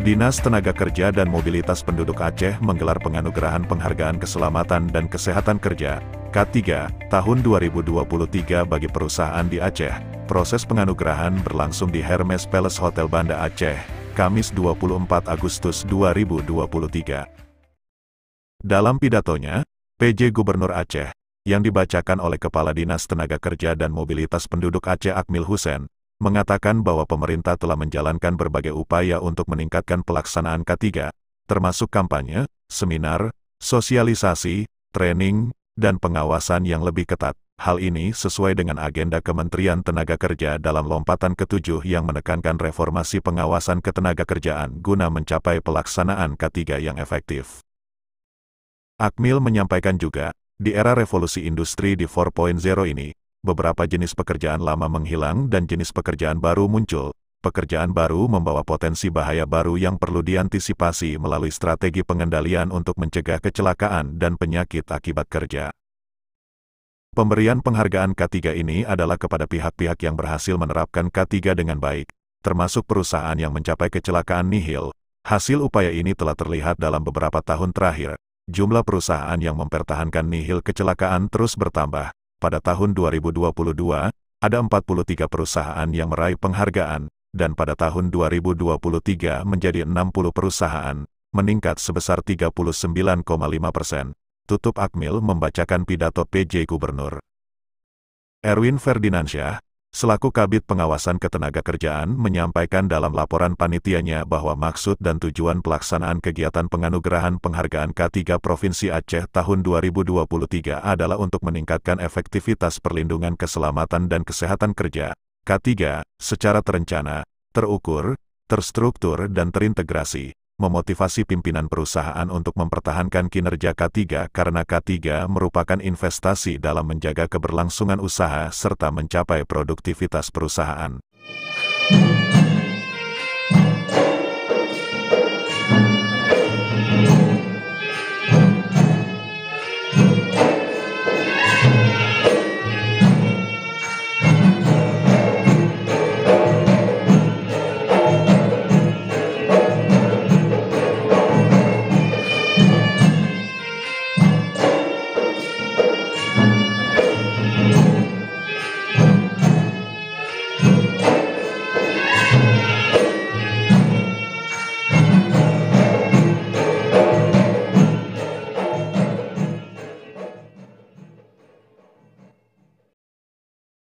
Dinas Tenaga Kerja dan Mobilitas Penduduk Aceh menggelar penganugerahan Penghargaan Keselamatan dan Kesehatan Kerja K3 tahun 2023 bagi perusahaan di Aceh. Proses penganugerahan berlangsung di Hermes Palace Hotel Banda Aceh, Kamis 24 Agustus 2023. Dalam pidatonya, PJ Gubernur Aceh, yang dibacakan oleh Kepala Dinas Tenaga Kerja dan Mobilitas Penduduk Aceh Akmil Hussein, mengatakan bahwa pemerintah telah menjalankan berbagai upaya untuk meningkatkan pelaksanaan K3, termasuk kampanye, seminar, sosialisasi, training, dan pengawasan yang lebih ketat. Hal ini sesuai dengan agenda Kementerian Tenaga Kerja dalam lompatan ke-7 yang menekankan reformasi pengawasan ketenagakerjaan guna mencapai pelaksanaan K3 yang efektif. Akmil menyampaikan juga, di era revolusi industri di 4.0 ini, beberapa jenis pekerjaan lama menghilang dan jenis pekerjaan baru muncul. Pekerjaan baru membawa potensi bahaya baru yang perlu diantisipasi melalui strategi pengendalian untuk mencegah kecelakaan dan penyakit akibat kerja. Pemberian penghargaan K3 ini adalah kepada pihak-pihak yang berhasil menerapkan K3 dengan baik, termasuk perusahaan yang mencapai kecelakaan nihil. Hasil upaya ini telah terlihat dalam beberapa tahun terakhir. Jumlah perusahaan yang mempertahankan nihil kecelakaan terus bertambah. Pada tahun 2022, ada 43 perusahaan yang meraih penghargaan, dan pada tahun 2023 menjadi 60 perusahaan, meningkat sebesar 39,5%. Tutup Akmil membacakan pidato PJ Gubernur. Erwin Ferdinansyah, selaku Kabid Pengawasan Ketenagakerjaan, menyampaikan dalam laporan panitianya bahwa maksud dan tujuan pelaksanaan kegiatan penganugerahan penghargaan K3 Provinsi Aceh tahun 2023 adalah untuk meningkatkan efektivitas perlindungan keselamatan dan kesehatan kerja K3 secara terencana, terukur, terstruktur dan terintegrasi, memotivasi pimpinan perusahaan untuk mempertahankan kinerja K3 karena K3 merupakan investasi dalam menjaga keberlangsungan usaha serta mencapai produktivitas perusahaan.